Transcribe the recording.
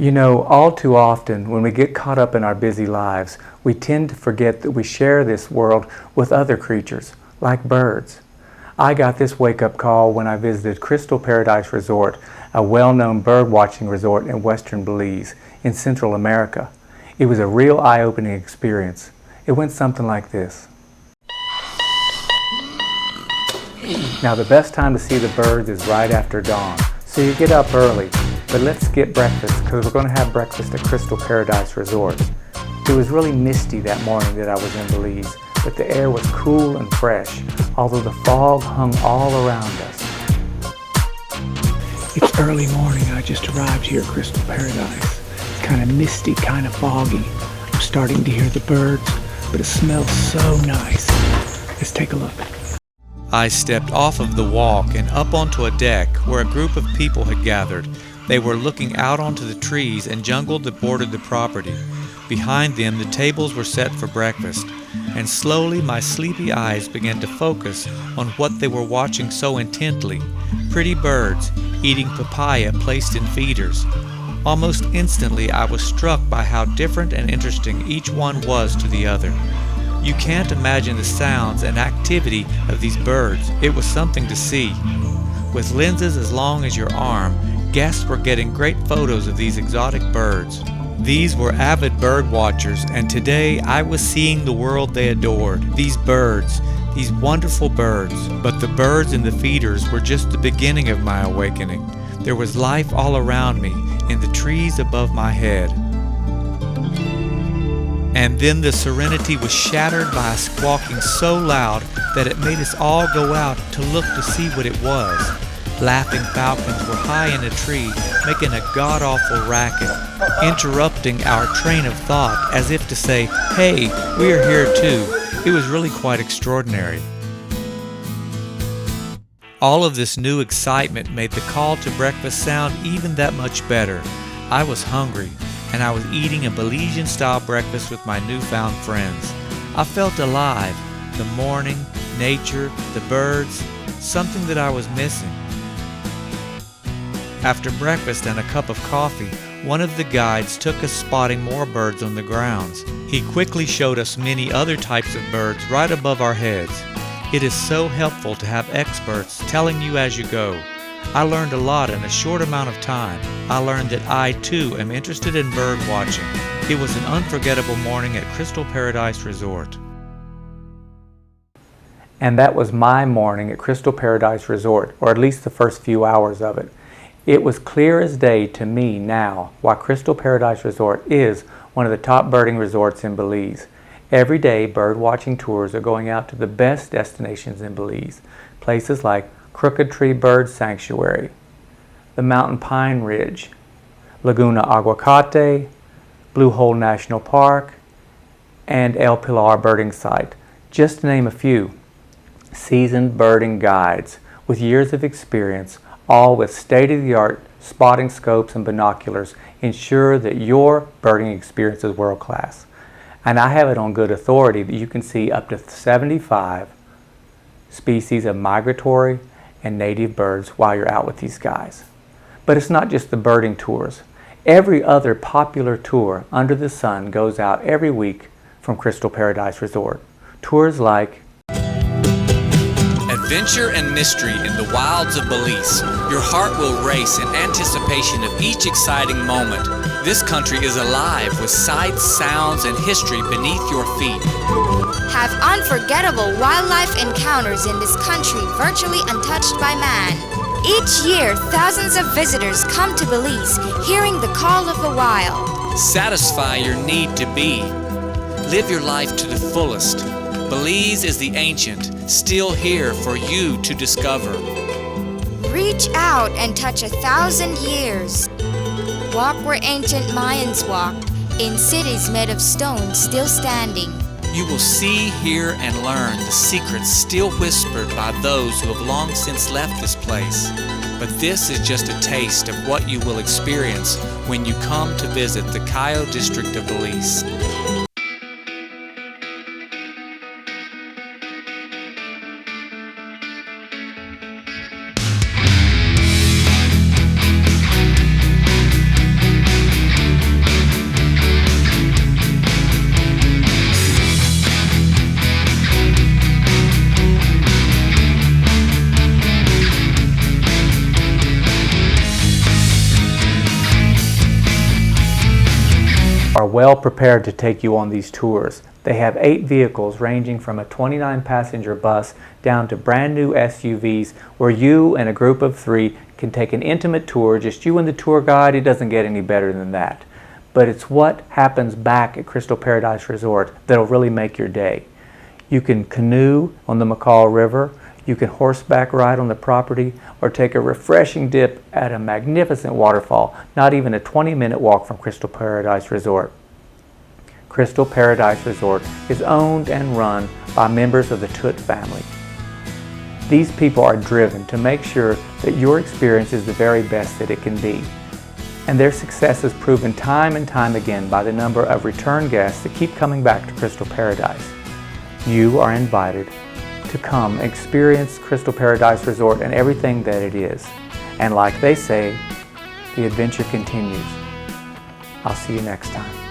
You know, all too often when we get caught up in our busy lives, we tend to forget that we share this world with other creatures, like birds. I got this wake-up call when I visited Crystal Paradise Resort, a well-known bird-watching resort in western Belize, in Central America. It was a real eye-opening experience. It went something like this. Now, the best time to see the birds is right after dawn, so you get up early. But let's skip breakfast because we're going to have breakfast at Crystal Paradise Resort. It was really misty that morning that I was in Belize, but the air was cool and fresh, although the fog hung all around us. It's early morning. I just arrived here at Crystal Paradise. It's kind of misty, kind of foggy. I'm starting to hear the birds, but it smells so nice. Let's take a look. I stepped off of the walk and up onto a deck where a group of people had gathered. They were looking out onto the trees and jungle that bordered the property. Behind them, the tables were set for breakfast, and slowly my sleepy eyes began to focus on what they were watching so intently. Pretty birds eating papaya placed in feeders. Almost instantly, I was struck by how different and interesting each one was to the other. You can't imagine the sounds and activity of these birds. It was something to see. With lenses as long as your arm, guests were getting great photos of these exotic birds. These were avid bird watchers, and today I was seeing the world they adored. These birds, these wonderful birds. But the birds in the feeders were just the beginning of my awakening. There was life all around me, in the trees above my head. And then the serenity was shattered by a squawking so loud that it made us all go out to look to see what it was. Laughing falcons were high in a tree, making a god-awful racket, interrupting our train of thought as if to say, "Hey, we're here too." It was really quite extraordinary. All of this new excitement made the call to breakfast sound even that much better. I was hungry, and I was eating a Belizean-style breakfast with my newfound friends. I felt alive. The morning, nature, the birds, something that I was missing. After breakfast and a cup of coffee, one of the guides took us spotting more birds on the grounds. He quickly showed us many other types of birds right above our heads. It is so helpful to have experts telling you as you go. I learned a lot in a short amount of time. I learned that I too am interested in bird watching. It was an unforgettable morning at Crystal Paradise Resort. And that was my morning at Crystal Paradise Resort, or at least the first few hours of it. It was clear as day to me now why Crystal Paradise Resort is one of the top birding resorts in Belize. Every day, bird watching tours are going out to the best destinations in Belize, places like Crooked Tree Bird Sanctuary, the Mountain Pine Ridge, Laguna Aguacate, Blue Hole National Park, and El Pilar Birding Site, just to name a few. Seasoned birding guides with years of experience, all with state-of-the-art spotting scopes and binoculars, ensure that your birding experience is world-class. And I have it on good authority that you can see up to 75 species of migratory and native birds while you're out with these guys. But it's not just the birding tours. Every other popular tour under the sun goes out every week from Crystal Paradise Resort. Tours like Adventure and mystery in the wilds of Belize. Your heart will race in anticipation of each exciting moment. This country is alive with sights, sounds, and history beneath your feet. Have unforgettable wildlife encounters in this country virtually untouched by man. Each year, thousands of visitors come to Belize, hearing the call of the wild. Satisfy your need to be. Live your life to the fullest. Belize is the ancient, still here for you to discover. Reach out and touch 1,000 years. Walk where ancient Mayans walked, in cities made of stone still standing. You will see, hear, and learn the secrets still whispered by those who have long since left this place. But this is just a taste of what you will experience when you come to visit the Cayo district of Belize. are well prepared to take you on these tours. They have 8 vehicles ranging from a 29-passenger bus down to brand new SUVs where you and a group of 3 can take an intimate tour, just you and the tour guide. It doesn't get any better than that. But it's what happens back at Crystal Paradise Resort that'll really make your day. You can canoe on the McCall River, you can horseback ride on the property, or take a refreshing dip at a magnificent waterfall, not even a 20-minute walk from Crystal Paradise Resort. Crystal Paradise Resort is owned and run by members of the Toot family. These people are driven to make sure that your experience is the very best that it can be. And their success is proven time and time again by the number of return guests that keep coming back to Crystal Paradise. You are invited to come experience Crystal Paradise Resort and everything that it is. And like they say, the adventure continues. I'll see you next time.